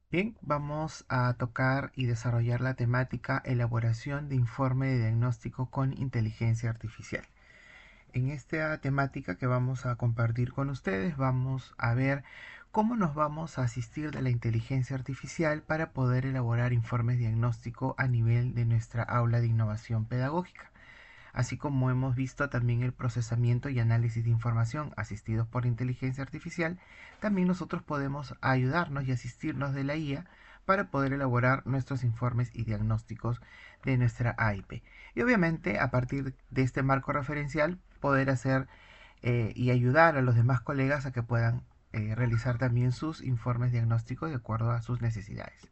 Bien, vamos a tocar y desarrollar la temática elaboración de informe de diagnóstico con inteligencia artificial. En esta temática que vamos a compartir con ustedes, vamos a ver cómo nos vamos a asistir de la inteligencia artificial para poder elaborar informes diagnóstico a nivel de nuestra aula de innovación pedagógica. Así como hemos visto también el procesamiento y análisis de información asistidos por la inteligencia artificial, también nosotros podemos ayudarnos y asistirnos de la IA para poder elaborar nuestros informes y diagnósticos de nuestra AIP. Y obviamente a partir de este marco referencial poder hacer y ayudar a los demás colegas a que puedan realizar también sus informes diagnósticos de acuerdo a sus necesidades.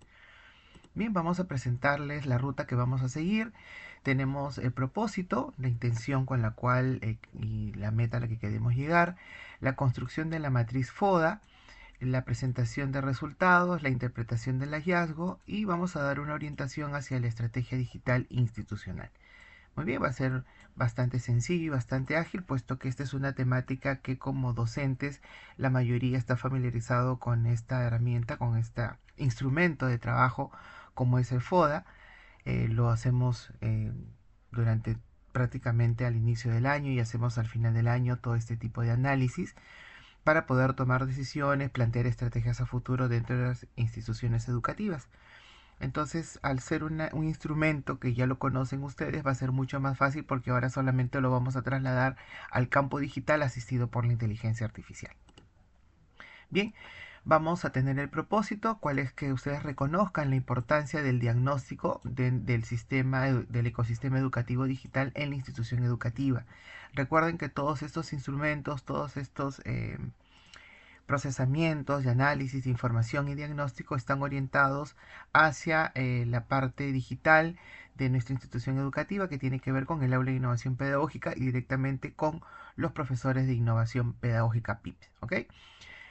Bien, vamos a presentarles la ruta que vamos a seguir. Tenemos el propósito, la intención con la cual y la meta a la que queremos llegar, la construcción de la matriz FODA, la presentación de resultados, la interpretación del hallazgo y vamos a dar una orientación hacia la estrategia digital institucional. Muy bien, va a ser bastante sencillo y bastante ágil, puesto que esta es una temática que como docentes la mayoría está familiarizado con esta herramienta, con este instrumento de trabajo como es el FODA. Lo hacemos durante prácticamente al inicio del año y hacemos al final del año todo este tipo de análisis para poder tomar decisiones, plantear estrategias a futuro dentro de las instituciones educativas. Entonces, al ser un instrumento que ya lo conocen ustedes, va a ser mucho más fácil porque ahora solamente lo vamos a trasladar al campo digital asistido por la inteligencia artificial. Bien, vamos a tener el propósito, cuál es que ustedes reconozcan la importancia del diagnóstico del sistema, del ecosistema educativo digital en la institución educativa. Recuerden que todos estos instrumentos, todos estos procesamientos de análisis de información y diagnóstico están orientados hacia la parte digital de nuestra institución educativa que tiene que ver con el aula de innovación pedagógica y directamente con los profesores de innovación pedagógica PIPS. ¿Ok?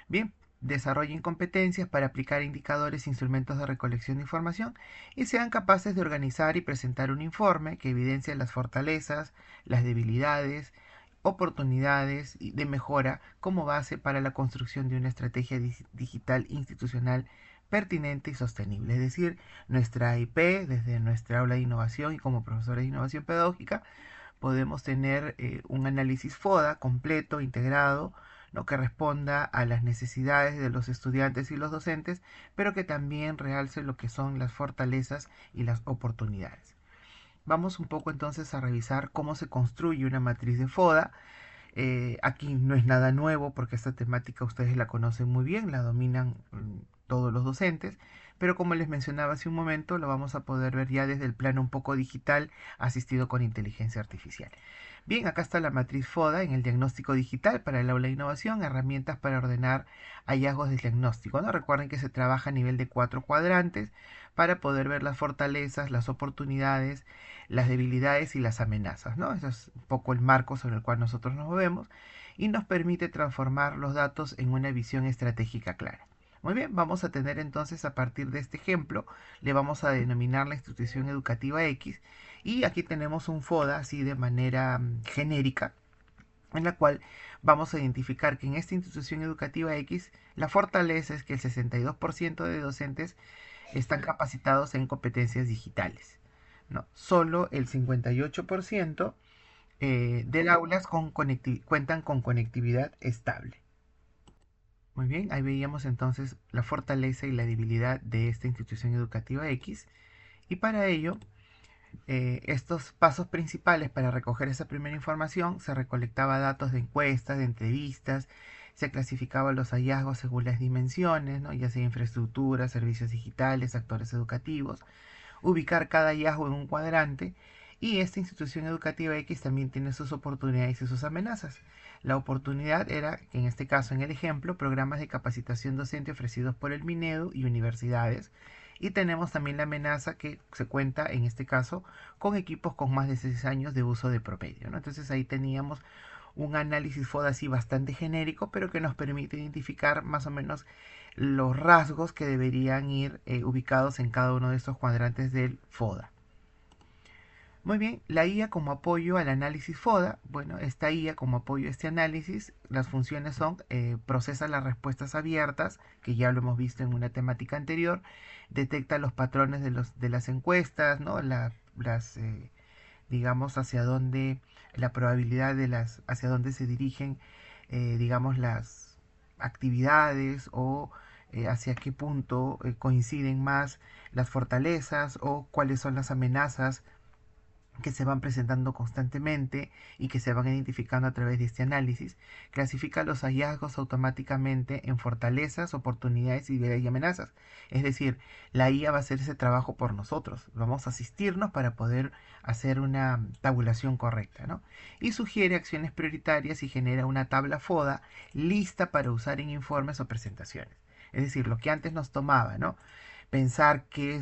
Bien, desarrollen competencias para aplicar indicadores e instrumentos de recolección de información y sean capaces de organizar y presentar un informe que evidencie las fortalezas, las debilidades, oportunidades de mejora como base para la construcción de una estrategia digital institucional pertinente y sostenible. Es decir, nuestra IP, desde nuestra aula de innovación y como profesores de innovación pedagógica, podemos tener un análisis FODA completo, integrado, ¿no? Que responda a las necesidades de los estudiantes y los docentes, pero que también realce lo que son las fortalezas y las oportunidades. Vamos un poco entonces a revisar cómo se construye una matriz de FODA. Aquí no es nada nuevo porque esta temática ustedes la conocen muy bien, la dominan todos los docentes, pero como les mencionaba hace un momento, lo vamos a poder ver ya desde el plano un poco digital asistido con inteligencia artificial. Bien, acá está la matriz FODA en el diagnóstico digital para el aula de innovación, herramientas para ordenar hallazgos de diagnóstico. ¿No? Recuerden que se trabaja a nivel de 4 cuadrantes para poder ver las fortalezas, las oportunidades, las debilidades y las amenazas. ¿No? Ese es un poco el marco sobre el cual nosotros nos movemos y nos permite transformar los datos en una visión estratégica clara. Muy bien, vamos a tener entonces a partir de este ejemplo, le vamos a denominar la institución educativa X y aquí tenemos un FODA así de manera genérica en la cual vamos a identificar que en esta institución educativa X la fortaleza es que el 62% de docentes están capacitados en competencias digitales. ¿No? Solo el 58% del aulas cuentan con conectividad estable. Muy bien, ahí veíamos entonces la fortaleza y la debilidad de esta institución educativa X. Y para ello, estos pasos principales para recoger esa primera información, se recolectaba datos de encuestas, de entrevistas, se clasificaban los hallazgos según las dimensiones, ¿no? Ya sea infraestructura, servicios digitales, actores educativos, ubicar cada hallazgo en un cuadrante y esta institución educativa X también tiene sus oportunidades y sus amenazas. La oportunidad era, en este caso en el ejemplo, programas de capacitación docente ofrecidos por el Minedu y universidades. Y tenemos también la amenaza que se cuenta, en este caso, con equipos con más de 6 años de uso de promedio. ¿No? Entonces ahí teníamos un análisis FODA así bastante genérico, pero que nos permite identificar más o menos los rasgos que deberían ir ubicados en cada uno de estos cuadrantes del FODA. Muy bien, la IA como apoyo al análisis FODA. Bueno, esta IA como apoyo a este análisis, las funciones son procesa las respuestas abiertas, que ya lo hemos visto en una temática anterior, detecta los patrones de las encuestas, ¿no? Digamos, hacia dónde, la probabilidad de hacia dónde se dirigen, digamos, las actividades o hacia qué punto coinciden más las fortalezas o cuáles son las amenazas que se van presentando constantemente y que se van identificando a través de este análisis. Clasifica los hallazgos automáticamente en fortalezas, oportunidades y amenazas. Es decir, la IA va a hacer ese trabajo por nosotros. Vamos a asistirnos para poder hacer una tabulación correcta, ¿no? Y sugiere acciones prioritarias y genera una tabla FODA lista para usar en informes o presentaciones. Es decir, lo que antes nos tomaba, ¿no? Pensar qué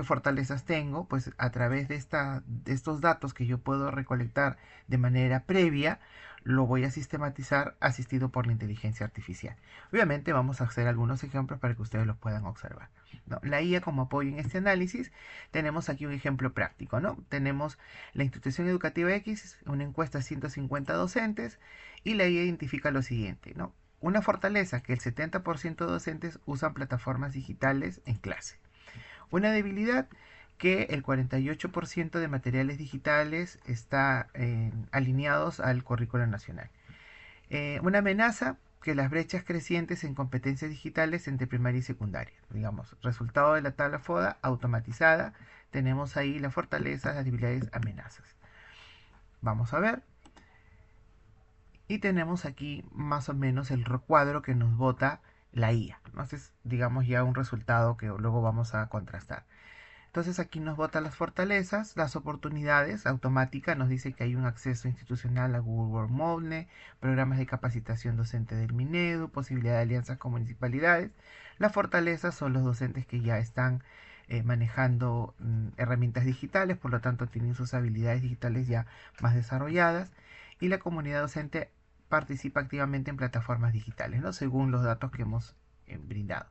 fortalezas tengo, pues a través de estos datos que yo puedo recolectar de manera previa, lo voy a sistematizar asistido por la inteligencia artificial. Obviamente vamos a hacer algunos ejemplos para que ustedes los puedan observar, ¿no? La IA como apoyo en este análisis, tenemos aquí un ejemplo práctico, ¿no? Tenemos la institución educativa X, una encuesta a 150 docentes y la IA identifica lo siguiente, ¿no? Una fortaleza, que el 70% de docentes usan plataformas digitales en clase. Una debilidad, que el 48% de materiales digitales está alineados al currículo nacional. Una amenaza, que las brechas crecientes en competencias digitales entre primaria y secundaria. Digamos, resultado de la tabla FODA automatizada, tenemos ahí las fortalezas, las debilidades, amenazas. Vamos a ver. Y tenemos aquí más o menos el recuadro que nos bota la IA. Entonces, digamos ya un resultado que luego vamos a contrastar. Entonces aquí nos bota las fortalezas, las oportunidades, automática nos dice que hay un acceso institucional a Google World Modne, programas de capacitación docente del Minedu, posibilidad de alianzas con municipalidades. Las fortalezas son los docentes que ya están manejando herramientas digitales, por lo tanto tienen sus habilidades digitales ya más desarrolladas. Y la comunidad docente participa activamente en plataformas digitales, ¿no? Según los datos que hemos brindado.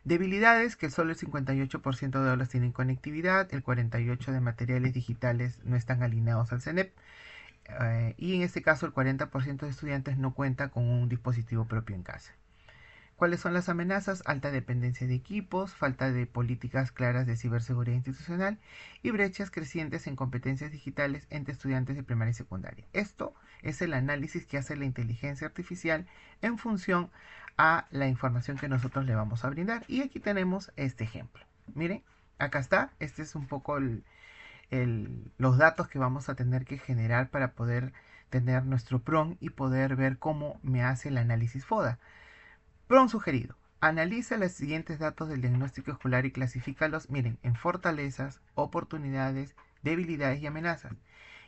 Debilidades, que solo el 58% de aulas tienen conectividad, el 48% de materiales digitales no están alineados al CENEP, y en este caso el 40% de estudiantes no cuenta con un dispositivo propio en casa. ¿Cuáles son las amenazas? Alta dependencia de equipos, falta de políticas claras de ciberseguridad institucional y brechas crecientes en competencias digitales entre estudiantes de primaria y secundaria. Esto es el análisis que hace la inteligencia artificial en función a la información que nosotros le vamos a brindar. Y aquí tenemos este ejemplo. Miren, acá está. Este es un poco los datos que vamos a tener que generar para poder tener nuestro PROM y poder ver cómo me hace el análisis FODA. PROM sugerido. Analiza los siguientes datos del diagnóstico escolar y clasifícalos, miren, en fortalezas, oportunidades, debilidades y amenazas.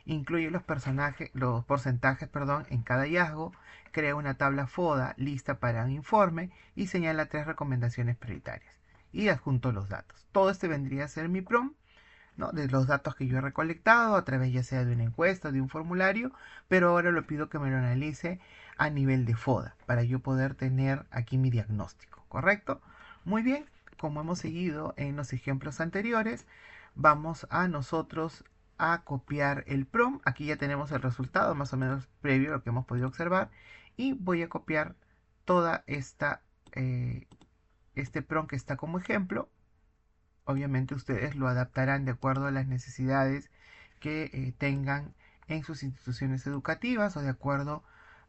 Incluye los porcentajes, en cada hallazgo, crea una tabla FODA lista para un informe y señala 3 recomendaciones prioritarias. Y adjunto los datos. Todo este vendría a ser mi PROM, ¿no? De los datos que yo he recolectado a través ya sea de una encuesta, de un formulario, pero ahora le pido que me lo analice a nivel de FODA para yo poder tener aquí mi diagnóstico, ¿correcto? Muy bien, como hemos seguido en los ejemplos anteriores, vamos a nosotros a copiar el PROM. Aquí ya tenemos el resultado más o menos previo a lo que hemos podido observar y voy a copiar toda este PROM que está como ejemplo. Obviamente ustedes lo adaptarán de acuerdo a las necesidades que tengan en sus instituciones educativas o de acuerdo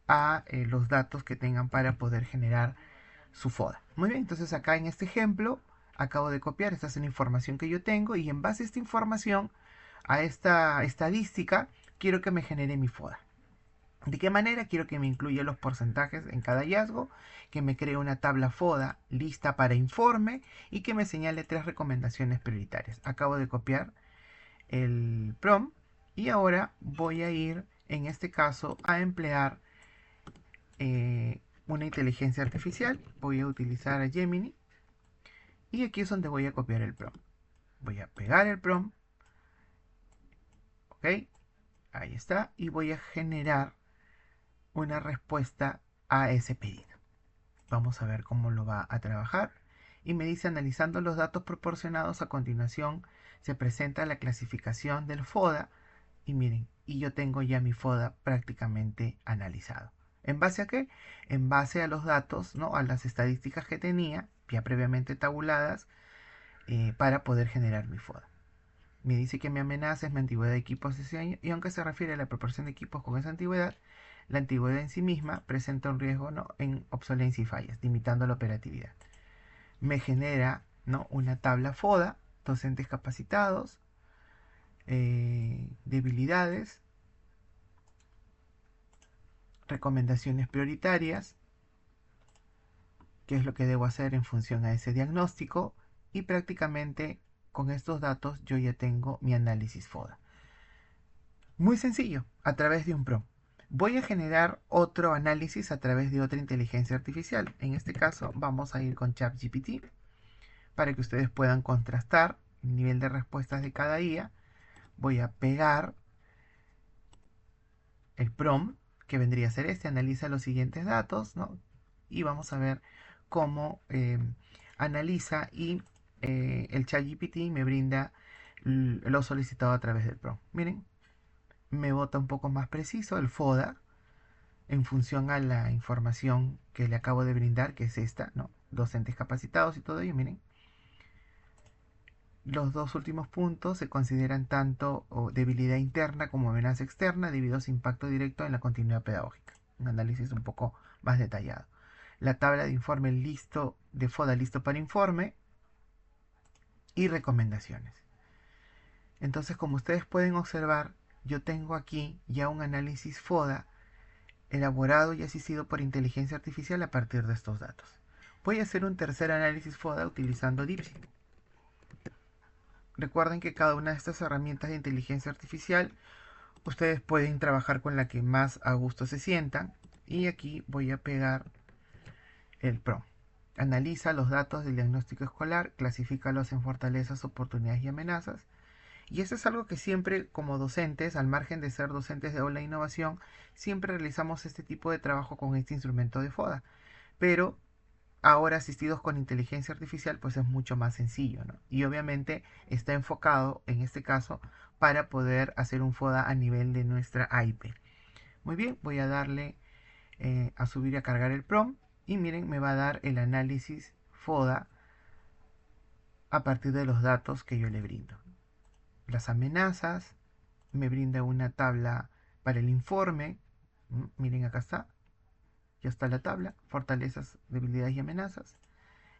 a los datos que tengan para poder generar su FODA. Muy bien, entonces acá en este ejemplo acabo de copiar, esta es una información que yo tengo y en base a esta información, a esta estadística, quiero que me genere mi FODA. ¿De qué manera? Quiero que me incluya los porcentajes en cada hallazgo, que me cree una tabla FODA lista para informe y que me señale 3 recomendaciones prioritarias. Acabo de copiar el PROM y ahora voy a ir, en este caso, a emplear una inteligencia artificial. Voy a utilizar a Gemini y aquí es donde voy a copiar el PROM. Voy a pegar el PROM, ok, ahí está, y voy a generar una respuesta a ese pedido. Vamos a ver cómo lo va a trabajar. Y me dice, analizando los datos proporcionados a continuación, se presenta la clasificación del FODA y miren, y yo tengo ya mi FODA prácticamente analizado. ¿En base a qué? En base a los datos, ¿no? A las estadísticas que tenía ya previamente tabuladas para poder generar mi FODA. Me dice que mi amenaza es mi antigüedad de equipos de ese año y aunque se refiere a la proporción de equipos con esa antigüedad, la antigüedad en sí misma presenta un riesgo, ¿no?, en obsolencia y fallas, limitando la operatividad. Me genera, ¿no?, una tabla FODA, docentes capacitados, debilidades, recomendaciones prioritarias, qué es lo que debo hacer en función a ese diagnóstico, y prácticamente con estos datos yo ya tengo mi análisis FODA. Muy sencillo, a través de un prompt. Voy a generar otro análisis a través de otra inteligencia artificial. En este caso vamos a ir con ChatGPT para que ustedes puedan contrastar el nivel de respuestas de cada IA. Voy a pegar el prompt, que vendría a ser este, analiza los siguientes datos, ¿no? Y vamos a ver cómo analiza y el ChatGPT me brinda lo solicitado a través del prompt. Miren, me bota un poco más preciso el FODA en función a la información que le acabo de brindar, que es esta, ¿no? Docentes capacitados y todo ello, miren. Los dos últimos puntos se consideran tanto debilidad interna como amenaza externa debido a su impacto directo en la continuidad pedagógica. Un análisis un poco más detallado. La tabla de informe listo de FODA listo para informe y recomendaciones. Entonces, como ustedes pueden observar, yo tengo aquí ya un análisis FODA elaborado y asistido por inteligencia artificial a partir de estos datos. Voy a hacer un tercer análisis FODA utilizando DeepSeek. Recuerden que cada una de estas herramientas de inteligencia artificial ustedes pueden trabajar con la que más a gusto se sientan. Y aquí voy a pegar el prompt. Analiza los datos del diagnóstico escolar, clasifícalos en fortalezas, oportunidades y amenazas. Y eso es algo que siempre como docentes, al margen de ser docentes de aula e innovación, siempre realizamos este tipo de trabajo con este instrumento de FODA. Pero ahora asistidos con inteligencia artificial, pues es mucho más sencillo, ¿no? Y obviamente está enfocado, en este caso, para poder hacer un FODA a nivel de nuestra AIP. Muy bien, voy a darle a subir y a cargar el prompt. Y miren, me va a dar el análisis FODA a partir de los datos que yo le brindo. Las amenazas, me brinda una tabla para el informe. Miren, acá está. Ya está la tabla, fortalezas, debilidades y amenazas.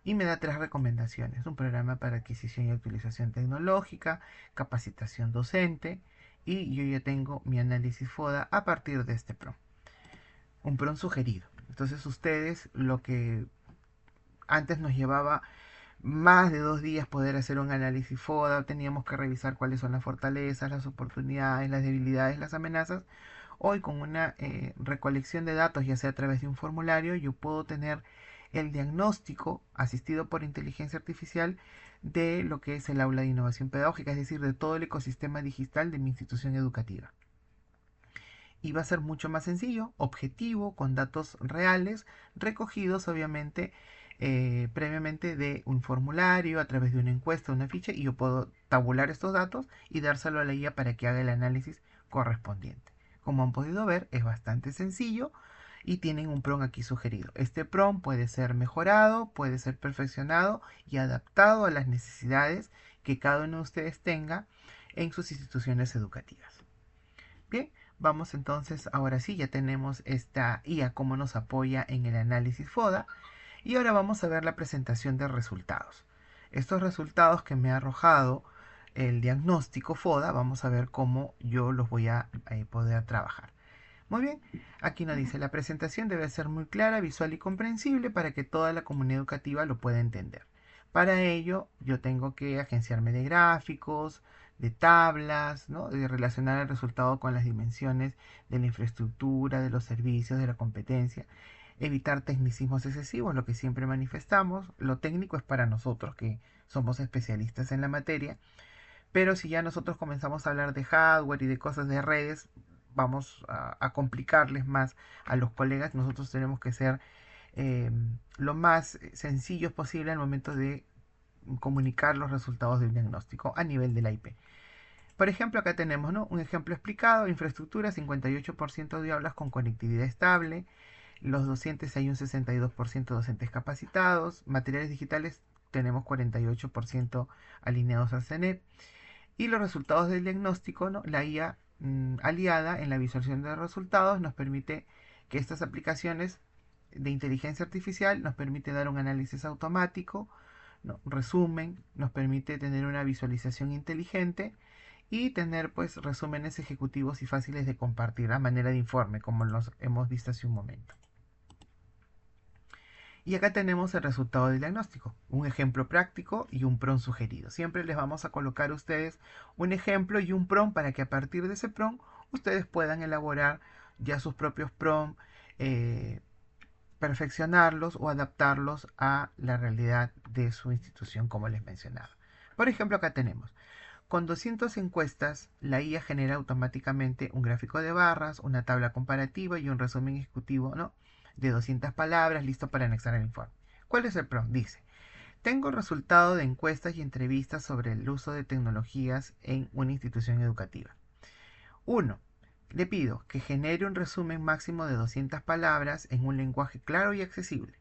Y me da 3 recomendaciones: un programa para adquisición y utilización tecnológica, capacitación docente, y yo ya tengo mi análisis FODA a partir de este prompt. Un prompt sugerido. Entonces ustedes, lo que antes nos llevaba más de 2 días poder hacer un análisis FODA, teníamos que revisar cuáles son las fortalezas, las oportunidades, las debilidades, las amenazas. Hoy con una recolección de datos, ya sea a través de un formulario, yo puedo tener el diagnóstico asistido por inteligencia artificial de lo que es el aula de innovación pedagógica, es decir, de todo el ecosistema digital de mi institución educativa. Y va a ser mucho más sencillo, objetivo, con datos reales, recogidos obviamente previamente de un formulario, a través de una encuesta, una ficha, y yo puedo tabular estos datos y dárselo a la IA para que haga el análisis correspondiente. Como han podido ver, es bastante sencillo y tienen un prompt aquí sugerido. Este prompt puede ser mejorado, puede ser perfeccionado y adaptado a las necesidades que cada uno de ustedes tenga en sus instituciones educativas. Bien, vamos entonces, ahora sí, ya tenemos esta IA cómo nos apoya en el análisis FODA. Y ahora vamos a ver la presentación de resultados. Estos resultados que me ha arrojado el diagnóstico FODA, vamos a ver cómo yo los voy a poder trabajar. Muy bien, aquí nos dice: la presentación debe ser muy clara, visual y comprensible para que toda la comunidad educativa lo pueda entender. Para ello, yo tengo que agenciarme de gráficos, de tablas, ¿no?, de relacionar el resultado con las dimensiones de la infraestructura, de los servicios, de la competencia. Evitar tecnicismos excesivos, lo que siempre manifestamos. Lo técnico es para nosotros que somos especialistas en la materia, pero si ya nosotros comenzamos a hablar de hardware y de cosas de redes, vamos a complicarles más a los colegas. Nosotros tenemos que ser lo más sencillos posible al momento de comunicar los resultados del diagnóstico a nivel de la IP. Por ejemplo, acá tenemos, ¿no?, un ejemplo explicado: infraestructura, 58% de aulas con conectividad estable, los docentes hay un 62% de docentes capacitados, materiales digitales tenemos 48% alineados al CENEP, y los resultados del diagnóstico, ¿no?, la IA aliada en la visualización de resultados nos permite que estas aplicaciones de inteligencia artificial nos permite dar un análisis automático, ¿no?, resumen, nos permite tener una visualización inteligente y tener pues resúmenes ejecutivos y fáciles de compartir a manera de informe, como los hemos visto hace un momento. Y acá tenemos el resultado del diagnóstico, un ejemplo práctico y un prompt sugerido. Siempre les vamos a colocar a ustedes un ejemplo y un prompt para que a partir de ese prompt ustedes puedan elaborar ya sus propios prompts, perfeccionarlos o adaptarlos a la realidad de su institución, como les mencionaba. Por ejemplo, acá tenemos: con 200 encuestas, la IA genera automáticamente un gráfico de barras, una tabla comparativa y un resumen ejecutivo, ¿no?, de 200 palabras, listo para anexar el informe. ¿Cuál es el prompt? Dice: tengo el resultado de encuestas y entrevistas sobre el uso de tecnologías en una institución educativa. 1. Le pido que genere un resumen máximo de 200 palabras en un lenguaje claro y accesible.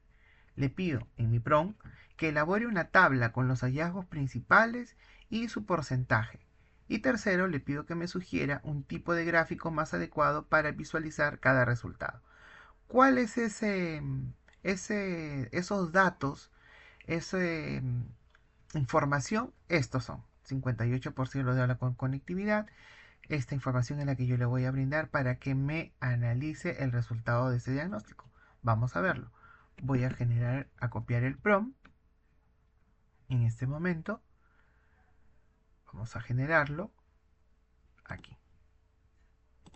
Le pido en mi prompt que elabore una tabla con los hallazgos principales y su porcentaje. Y tercero, le pido que me sugiera un tipo de gráfico más adecuado para visualizar cada resultado. ¿Cuál es esos datos, esa información? Estos son: 58% de habla con conectividad. Esta información es la que yo le voy a brindar para que me analice el resultado de ese diagnóstico. Vamos a verlo. Voy a copiar el prompt en este momento. Vamos a generarlo aquí.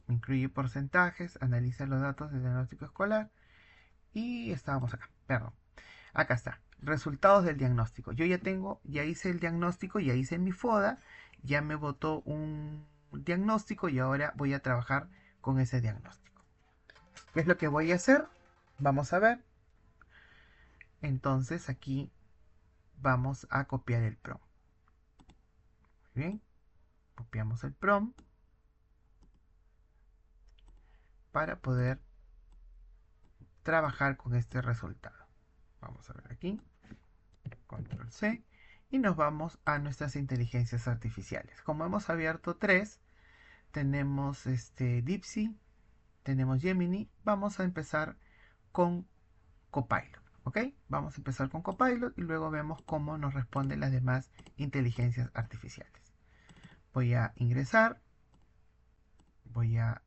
Incluye porcentajes, analiza los datos del diagnóstico escolar. Y estábamos acá, perdón. Acá está, resultados del diagnóstico. Yo ya hice el diagnóstico, ya hice mi FODA, ya me botó un diagnóstico y ahora voy a trabajar con ese diagnóstico. ¿Qué es lo que voy a hacer? Vamos a ver. Entonces aquí vamos a copiar el prompt. Muy bien, copiamos el prompt para poder trabajar con este resultado. Vamos a ver aquí, control C, y nos vamos a nuestras inteligencias artificiales. Como hemos abierto tres, tenemos DeepSeek, tenemos Gemini. Vamos a empezar con Copilot, ¿ok? Vamos a empezar con Copilot y luego vemos cómo nos responden las demás inteligencias artificiales. Voy a ingresar, voy a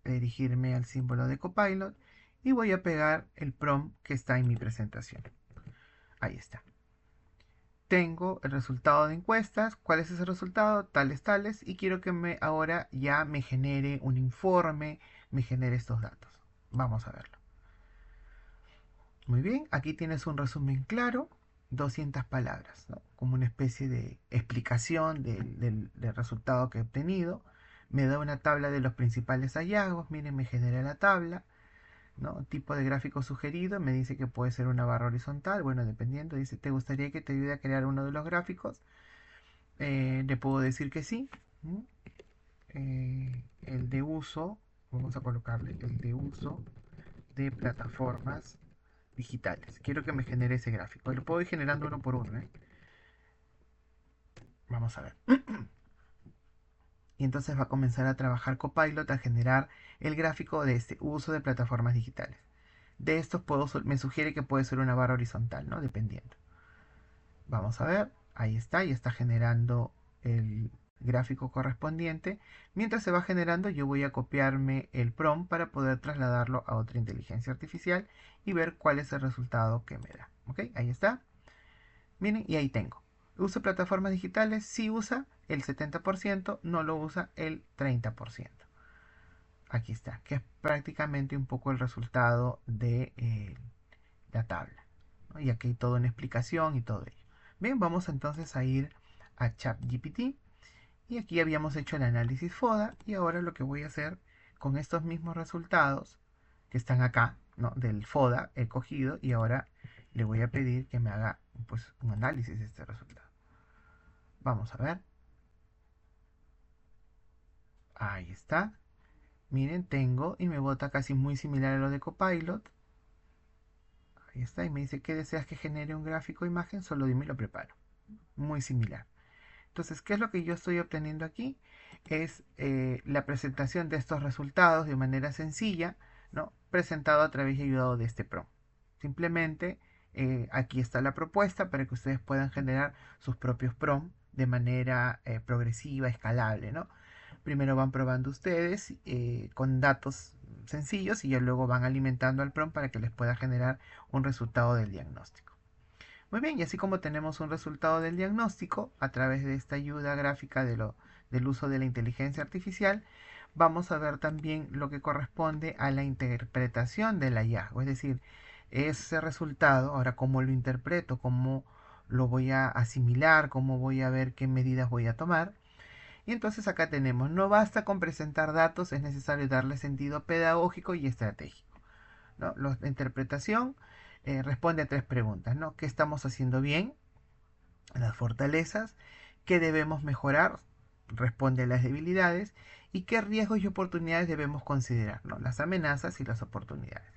dirigirme al símbolo de Copilot y voy a pegar el prompt que está en mi presentación. Ahí está. Tengo el resultado de encuestas. ¿Cuál es ese resultado? Tales, tales. Y quiero que ahora ya me genere un informe, me genere estos datos. Vamos a verlo. Muy bien, aquí tienes un resumen claro, 200 palabras, ¿no?, como una especie de explicación del resultado que he obtenido. Me da una tabla de los principales hallazgos. Miren, me genera la tabla, ¿no? Tipo de gráfico sugerido, me dice que puede ser una barra horizontal, bueno, dependiendo. Dice: ¿te gustaría que te ayude a crear uno de los gráficos? Le puedo decir que sí. El de uso, vamos a colocarle el de uso de plataformas digitales. Quiero que me genere ese gráfico. Lo puedo ir generando uno por uno, ¿eh? Vamos a ver. Y entonces va a comenzar a trabajar Copilot a generar el gráfico de este uso de plataformas digitales. De estos me sugiere que puede ser una barra horizontal, ¿no?, dependiendo. Vamos a ver, ahí está, ya está generando el gráfico correspondiente. Mientras se va generando, yo voy a copiarme el prompt para poder trasladarlo a otra inteligencia artificial y ver cuál es el resultado que me da. ¿Ok? Ahí está. Miren, y ahí tengo. ¿Usa plataformas digitales? Sí usa el 70%, no lo usa el 30%. Aquí está, que es prácticamente un poco el resultado de la tabla, ¿no? Y aquí hay toda una explicación y todo ello. Bien, vamos entonces a ir a ChatGPT. Y aquí habíamos hecho el análisis FODA. Y ahora lo que voy a hacer con estos mismos resultados que están acá, ¿no?, del FODA he cogido, y ahora le voy a pedir que me haga pues un análisis de este resultado. Vamos a ver. Ahí está. Miren, tengo y me bota casi muy similar a lo de Copilot. Ahí está, y me dice que deseas que genere un gráfico o imagen, solo dime y lo preparo. Muy similar. Entonces, ¿qué es lo que yo estoy obteniendo aquí? Es la presentación de estos resultados de manera sencilla, ¿no? Presentado a través y ayudado de este prompt. Simplemente aquí está la propuesta para que ustedes puedan generar sus propios prompts de manera progresiva, escalable, ¿no? Primero van probando ustedes con datos sencillos y ya luego van alimentando al prompt para que les pueda generar un resultado del diagnóstico. Muy bien, y así como tenemos un resultado del diagnóstico a través de esta ayuda gráfica del uso de la inteligencia artificial, vamos a ver también lo que corresponde a la interpretación del hallazgo, es decir, ese resultado, ahora cómo lo interpreto, cómo lo voy a asimilar, cómo voy a ver qué medidas voy a tomar. Y entonces acá tenemos, no basta con presentar datos, es necesario darle sentido pedagógico y estratégico, ¿no? La interpretación responde a tres preguntas, ¿no? ¿Qué estamos haciendo bien? Las fortalezas. ¿Qué debemos mejorar? Responde a las debilidades. ¿Y qué riesgos y oportunidades debemos considerar? ¿No? Las amenazas y las oportunidades.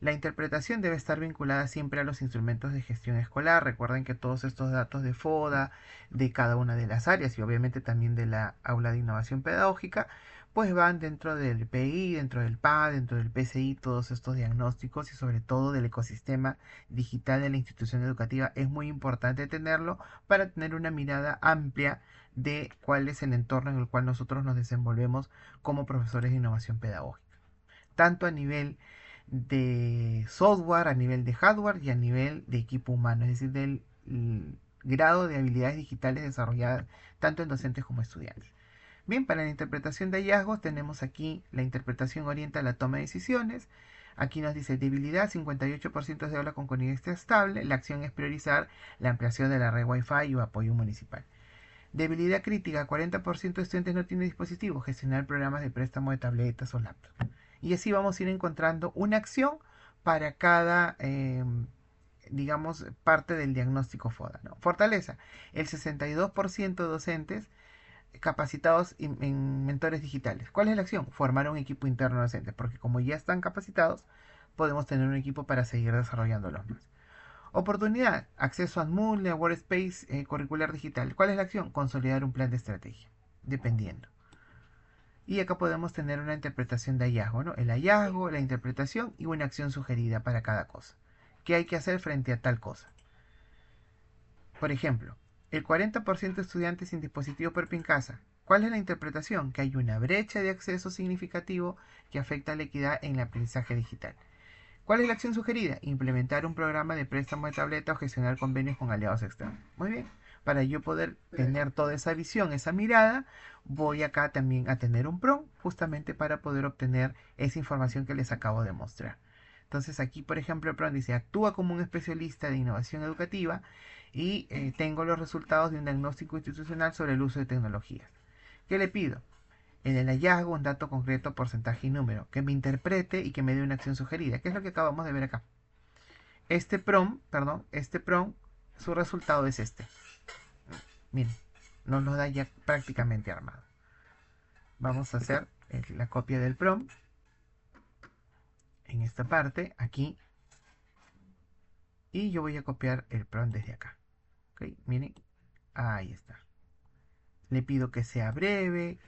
La interpretación debe estar vinculada siempre a los instrumentos de gestión escolar. Recuerden que todos estos datos de FODA, de cada una de las áreas y obviamente también de la aula de innovación pedagógica, pues van dentro del PI, dentro del PA, dentro del PCI, todos estos diagnósticos y sobre todo del ecosistema digital de la institución educativa. Es muy importante tenerlo para tener una mirada amplia de cuál es el entorno en el cual nosotros nos desenvolvemos como profesores de innovación pedagógica. Tanto a nivel de software, a nivel de hardware y a nivel de equipo humano, es decir, del grado de habilidades digitales desarrolladas tanto en docentes como estudiantes. Bien, para la interpretación de hallazgos tenemos aquí la interpretación orienta a la toma de decisiones. Aquí nos dice debilidad, 58% de aula con conectividad estable. La acción es priorizar la ampliación de la red Wi-Fi o apoyo municipal. Debilidad crítica, 40% de estudiantes no tienen dispositivos, gestionar programas de préstamo de tabletas o laptops. Y así vamos a ir encontrando una acción para cada, digamos, parte del diagnóstico FODA, ¿no? Fortaleza, el 62% de docentes capacitados en mentores digitales. ¿Cuál es la acción? Formar un equipo interno docente, porque como ya están capacitados, podemos tener un equipo para seguir desarrollándolos más. Oportunidad, acceso a Moodle, a Workspace curricular digital. ¿Cuál es la acción? Consolidar un plan de estrategia, dependiendo. Y acá podemos tener una interpretación de hallazgo, ¿no? El hallazgo, la interpretación y una acción sugerida para cada cosa. ¿Qué hay que hacer frente a tal cosa? Por ejemplo, el 40% de estudiantes sin dispositivo propio en casa. ¿Cuál es la interpretación? Que hay una brecha de acceso significativo que afecta a la equidad en el aprendizaje digital. ¿Cuál es la acción sugerida? Implementar un programa de préstamo de tableta o gestionar convenios con aliados externos. Muy bien. Para yo poder tener toda esa visión, esa mirada, voy acá también a tener un prompt justamente para poder obtener esa información que les acabo de mostrar. Entonces aquí, por ejemplo, el prompt dice, actúa como un especialista de innovación educativa y tengo los resultados de un diagnóstico institucional sobre el uso de tecnologías. ¿Qué le pido? En el hallazgo un dato concreto, porcentaje y número, que me interprete y que me dé una acción sugerida, que es lo que acabamos de ver acá. Este prompt, su resultado es este. Miren, nos lo da ya prácticamente armado. Vamos a hacer la copia del prompt en esta parte, aquí, y yo voy a copiar el prompt desde acá. ¿Ok? Miren, ahí está. Le pido que sea breve,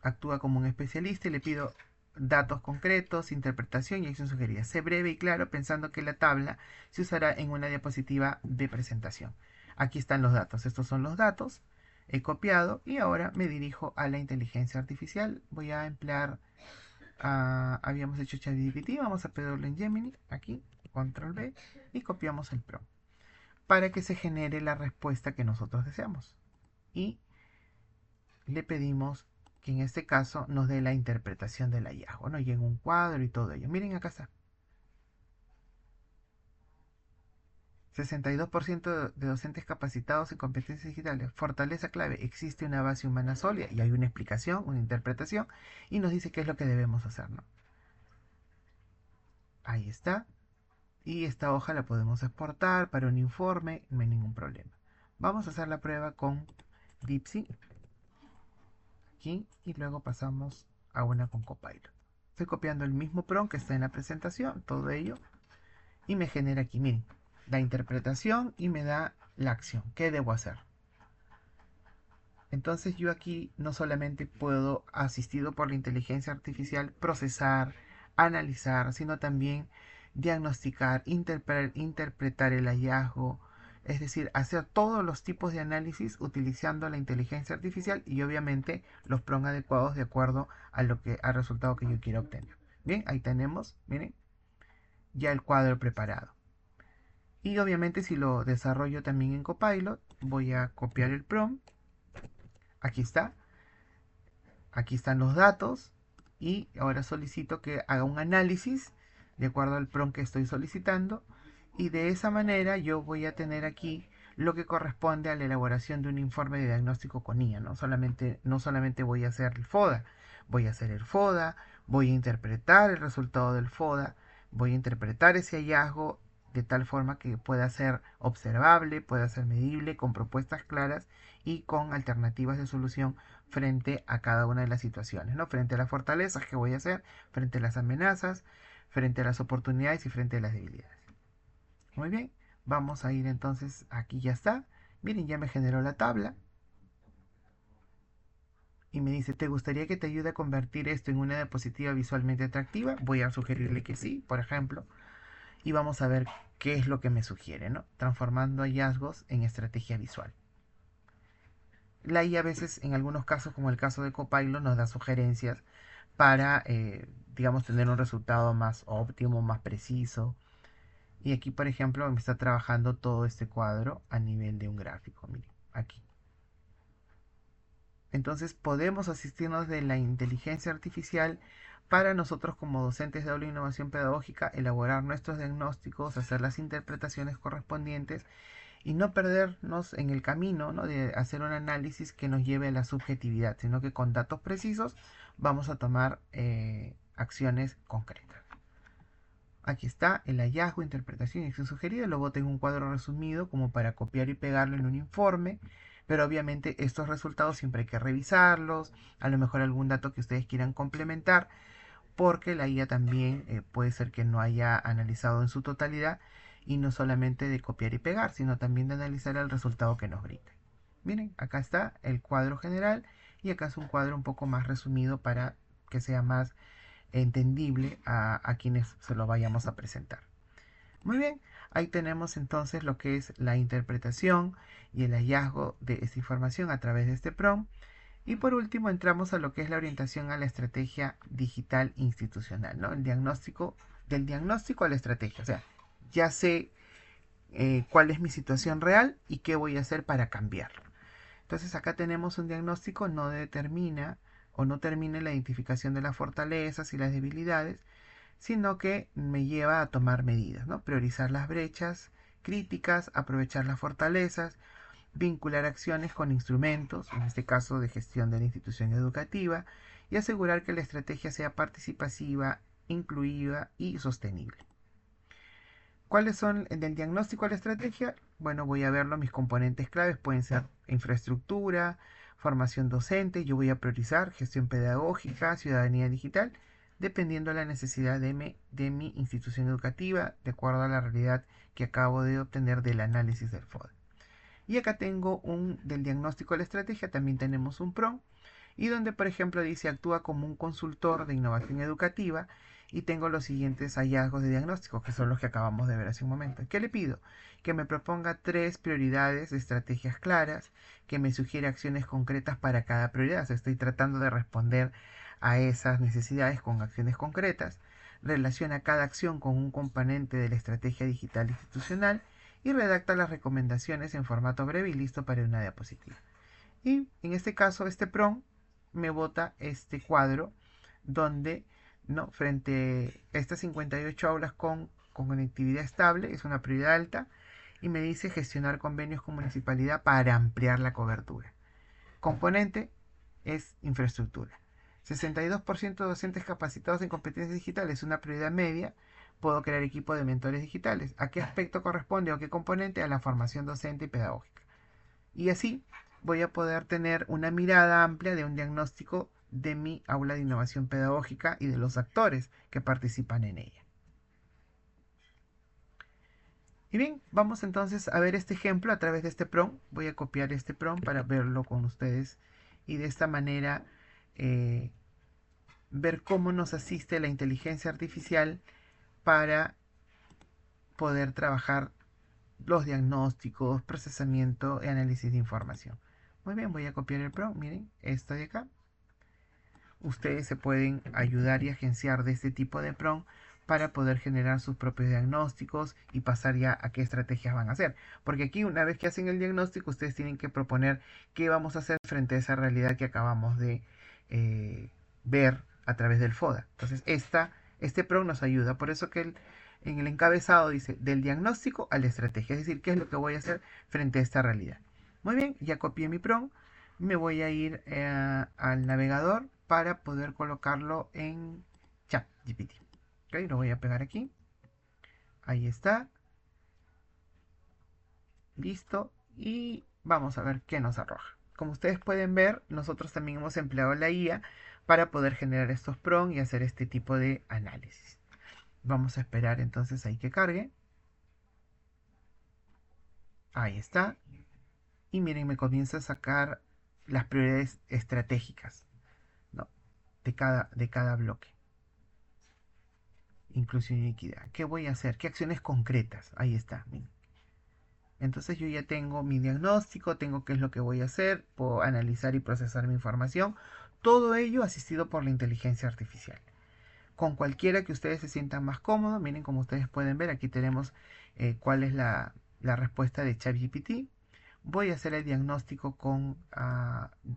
actúa como un especialista y le pido datos concretos, interpretación y acción sugerida. Sé breve y claro pensando que la tabla se usará en una diapositiva de presentación. Aquí están los datos. Estos son los datos. He copiado y ahora me dirijo a la inteligencia artificial. Voy a emplear, habíamos hecho ChatGPT, vamos a pedirlo en Gemini, aquí, control B, y copiamos el prompt para que se genere la respuesta que nosotros deseamos. Y le pedimos que en este caso nos dé la interpretación del hallazgo, ¿no? Y en un cuadro y todo ello. Miren acá está. 62% de docentes capacitados en competencias digitales. Fortaleza clave. Existe una base humana sólida y hay una explicación, una interpretación y nos dice qué es lo que debemos hacer, ¿no? Ahí está. Y esta hoja la podemos exportar para un informe, no hay ningún problema. Vamos a hacer la prueba con Dipsy aquí y luego pasamos a una con Copilot. Estoy copiando el mismo prompt que está en la presentación, todo ello, y me genera aquí, miren, la interpretación y me da la acción. ¿Qué debo hacer? Entonces yo aquí no solamente puedo, asistido por la inteligencia artificial, procesar, analizar, sino también diagnosticar, interpretar el hallazgo, es decir, hacer todos los tipos de análisis utilizando la inteligencia artificial y obviamente los prompts adecuados de acuerdo a al resultado que yo quiero obtener. Bien, ahí tenemos, miren, ya el cuadro preparado. Y obviamente si lo desarrollo también en Copilot, voy a copiar el prompt. Aquí está. Aquí están los datos y ahora solicito que haga un análisis de acuerdo al prompt que estoy solicitando y de esa manera yo voy a tener aquí lo que corresponde a la elaboración de un informe de diagnóstico con IA. No solamente voy a hacer el FODA, voy a hacer el FODA, voy a interpretar el resultado del FODA, voy a interpretar ese hallazgo de tal forma que pueda ser observable, pueda ser medible, con propuestas claras y con alternativas de solución frente a cada una de las situaciones, ¿no? Frente a las fortalezas que voy a hacer, frente a las amenazas, frente a las oportunidades y frente a las debilidades. Muy bien, vamos a ir entonces, aquí ya está. Miren, ya me generó la tabla. Y me dice, ¿te gustaría que te ayude a convertir esto en una diapositiva visualmente atractiva? Voy a sugerirle que sí, por ejemplo. Y vamos a ver qué es lo que me sugiere, ¿no? Transformando hallazgos en estrategia visual. La IA a veces, en algunos casos, como el caso de Copilot, nos da sugerencias para, digamos, tener un resultado más óptimo, más preciso. Y aquí, por ejemplo, me está trabajando todo este cuadro a nivel de un gráfico. Miren, aquí. Entonces podemos asistirnos de la inteligencia artificial para nosotros como docentes de aula e innovación pedagógica elaborar nuestros diagnósticos, hacer las interpretaciones correspondientes y no perdernos en el camino, ¿no? De hacer un análisis que nos lleve a la subjetividad, sino que con datos precisos vamos a tomar acciones concretas. Aquí está el hallazgo, interpretación y acción sugerida. Luego tengo un cuadro resumido como para copiar y pegarlo en un informe. Pero obviamente estos resultados siempre hay que revisarlos. A lo mejor algún dato que ustedes quieran complementar. Porque la IA también puede ser que no haya analizado en su totalidad. Y no solamente de copiar y pegar, sino también de analizar el resultado que nos brinda. Miren, acá está el cuadro general. Y acá es un cuadro un poco más resumido para que sea más entendible a quienes se lo vayamos a presentar. Muy bien, ahí tenemos entonces lo que es la interpretación y el hallazgo de esta información a través de este prompt. Y por último entramos a lo que es la orientación a la estrategia digital institucional, ¿no? El diagnóstico, del diagnóstico a la estrategia. O sea, ya sé cuál es mi situación real y qué voy a hacer para cambiarlo. Entonces acá tenemos un diagnóstico, no determina o no termina la identificación de las fortalezas y las debilidades, sino que me lleva a tomar medidas, ¿no? Priorizar las brechas críticas, aprovechar las fortalezas, vincular acciones con instrumentos, en este caso de gestión de la institución educativa, y asegurar que la estrategia sea participativa, inclusiva y sostenible. ¿Cuáles son del diagnóstico a la estrategia? Bueno, voy a verlo, mis componentes claves pueden ser infraestructura, formación docente, yo voy a priorizar gestión pedagógica, ciudadanía digital, dependiendo de la necesidad de mi institución educativa, de acuerdo a la realidad que acabo de obtener del análisis del FOD. Y acá tengo un del diagnóstico a la estrategia, también tenemos un PROM, y donde por ejemplo dice actúa como un consultor de innovación educativa y tengo los siguientes hallazgos de diagnóstico, que son los que acabamos de ver hace un momento. ¿Qué le pido? Que me proponga 3 prioridades de estrategias claras, que me sugiera acciones concretas para cada prioridad. O sea, estoy tratando de responder a esas necesidades con acciones concretas. Relaciona cada acción con un componente de la estrategia digital institucional y redacta las recomendaciones en formato breve y listo para una diapositiva. Y en este caso, este PROM me bota este cuadro donde, ¿no? Frente a estas 58 aulas con conectividad estable, es una prioridad alta, y me dice gestionar convenios con municipalidad para ampliar la cobertura. Componente es infraestructura. 62% de docentes capacitados en competencias digitales, una prioridad media, puedo crear equipo de mentores digitales. ¿A qué aspecto corresponde o qué componente? A la formación docente y pedagógica. Y así voy a poder tener una mirada amplia de un diagnóstico de mi aula de innovación pedagógica y de los actores que participan en ella. Y bien, vamos entonces a ver este ejemplo a través de este prompt. Voy a copiar este prompt para verlo con ustedes y de esta manera eh, ver cómo nos asiste la inteligencia artificial para poder trabajar los diagnósticos, procesamiento y análisis de información. Muy bien, voy a copiar el prompt. Miren, esto de acá. Ustedes se pueden ayudar y agenciar de este tipo de prompt para poder generar sus propios diagnósticos y pasar ya a qué estrategias van a hacer. Porque aquí una vez que hacen el diagnóstico, ustedes tienen que proponer qué vamos a hacer frente a esa realidad que acabamos de ver a través del FODA. Entonces, este prompt nos ayuda. Por eso que en el encabezado dice del diagnóstico a la estrategia. Es decir, qué es lo que voy a hacer frente a esta realidad. Muy bien, ya copié mi prompt. Me voy a ir al navegador para poder colocarlo en ChatGPT. Ok, lo voy a pegar aquí. Ahí está. Listo. Y vamos a ver qué nos arroja. Como ustedes pueden ver, nosotros también hemos empleado la IA para poder generar estos prompts y hacer este tipo de análisis. Vamos a esperar entonces ahí que cargue. Ahí está. Y miren, me comienza a sacar las prioridades estratégicas, ¿no? de cada bloque. Inclusión y equidad. ¿Qué voy a hacer? ¿Qué acciones concretas? Ahí está. Miren. Entonces yo ya tengo mi diagnóstico, tengo qué es lo que voy a hacer, puedo analizar y procesar mi información. Todo ello asistido por la inteligencia artificial. Con cualquiera que ustedes se sientan más cómodos, miren como ustedes pueden ver, aquí tenemos cuál es la respuesta de ChatGPT. Voy a hacer el diagnóstico con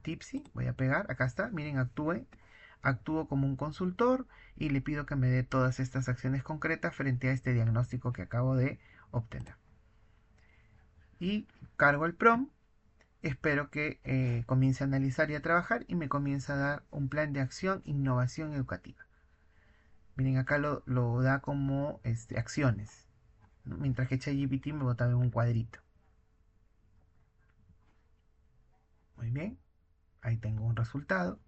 Tipsy. Voy a pegar, acá está, miren, actúo como un consultor y le pido que me dé todas estas acciones concretas frente a este diagnóstico que acabo de obtener. Y cargo el prompt, espero que comience a analizar y a trabajar y me comience a dar un plan de acción, innovación educativa. Miren, acá lo da como acciones, ¿no? Mientras que ChatGPT me botaba en un cuadrito. Muy bien, ahí tengo un resultado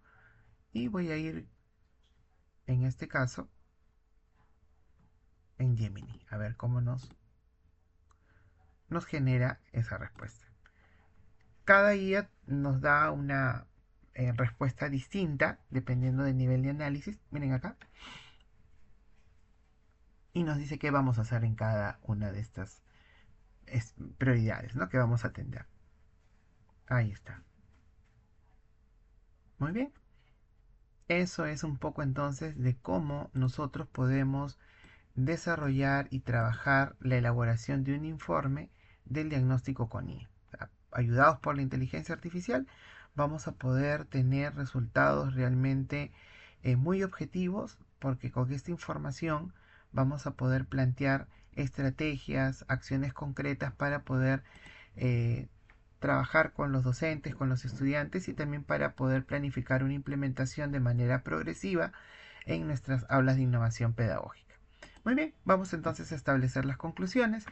y voy a ir, en este caso, en Gemini, a ver cómo nos genera esa respuesta. Cada IA nos da una respuesta distinta dependiendo del nivel de análisis. Miren acá. Y nos dice qué vamos a hacer en cada una de estas prioridades, ¿no? Que vamos a atender. Ahí está. Muy bien. Eso es un poco entonces de cómo nosotros podemos desarrollar y trabajar la elaboración de un informe del diagnóstico con IA. O sea, ayudados por la inteligencia artificial, vamos a poder tener resultados realmente muy objetivos, porque con esta información vamos a poder plantear estrategias, acciones concretas para poder eh, trabajar con los docentes, con los estudiantes y también para poder planificar una implementación de manera progresiva en nuestras aulas de innovación pedagógica. Muy bien, vamos entonces a establecer las conclusiones.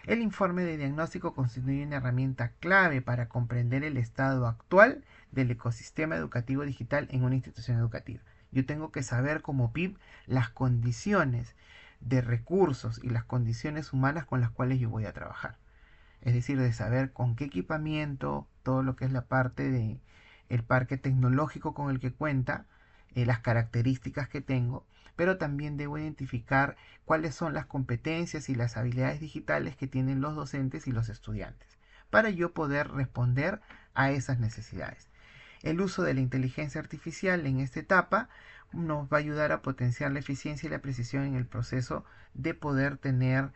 El informe de diagnóstico constituye una herramienta clave para comprender el estado actual del ecosistema educativo digital en una institución educativa. Yo tengo que saber como PIB las condiciones de recursos y las condiciones humanas con las cuales yo voy a trabajar. Es decir, de saber con qué equipamiento, todo lo que es la parte de el parque tecnológico con el que cuenta, las características que tengo, pero también debo identificar cuáles son las competencias y las habilidades digitales que tienen los docentes y los estudiantes, para yo poder responder a esas necesidades. El uso de la inteligencia artificial en esta etapa nos va a ayudar a potenciar la eficiencia y la precisión en el proceso de poder tener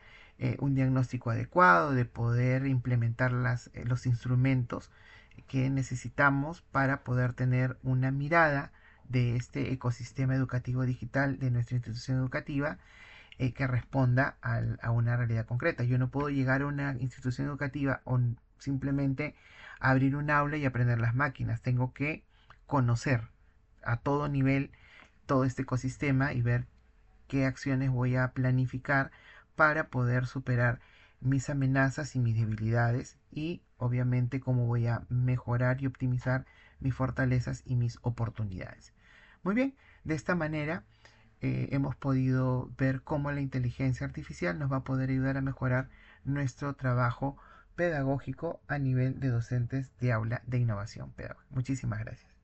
un diagnóstico adecuado, de poder implementar los instrumentos que necesitamos para poder tener una mirada de este ecosistema educativo digital de nuestra institución educativa que responda a una realidad concreta. Yo no puedo llegar a una institución educativa o simplemente abrir un aula y aprender las máquinas. Tengo que conocer a todo nivel todo este ecosistema y ver qué acciones voy a planificar para poder superar mis amenazas y mis debilidades y obviamente cómo voy a mejorar y optimizar mis fortalezas y mis oportunidades. Muy bien, de esta manera hemos podido ver cómo la inteligencia artificial nos va a poder ayudar a mejorar nuestro trabajo pedagógico a nivel de docentes de aula de innovación pedagógica. Muchísimas gracias.